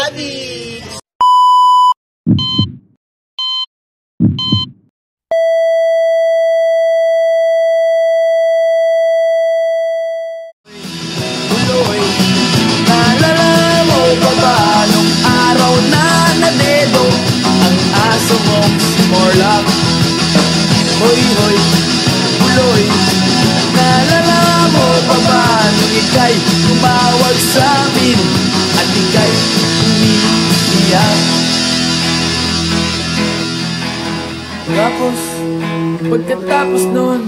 Savage! Buloy, naalala mo pa ba nung araw na nadedo ang aso mong si Morlock? Hoy, hoy, buloy, naalala mo pa ba nung ika'y tumawag sa amin at ika'y umiiyak? Tapos, pagkatapos nun,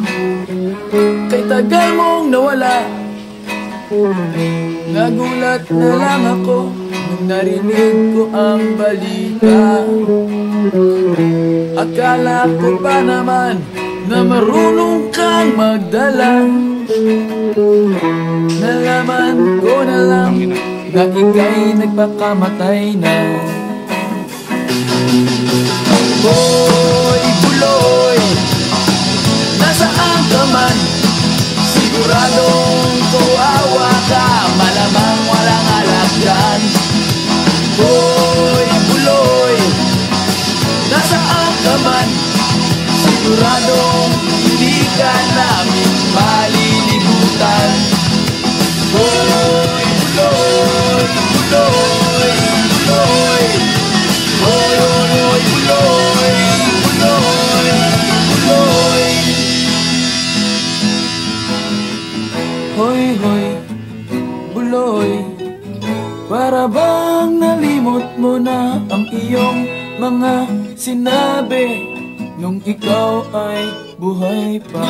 kay tagal mong nawala, nagulat na lang ako nung narinig ko ang balita. Akala ko pa naman na marunong kang magdala. Nalaman ko na lang na ika'y nagpakamatay na. Hoy, buloy, nasaan ka man? Siguradong kawawa ka, malamang walang alak dyan. Hoy, buloy, nasaan ka man? Siguradong hindi ka namin malilimutan. Hoy, buloy, buloy, buloy. Hoy, hoy, hoy, buloy, buloy, buloy. Hoy, hoy, buloy, para bang nalimot mo na ang iyong mga sinabi nung ikaw ay buhay pa?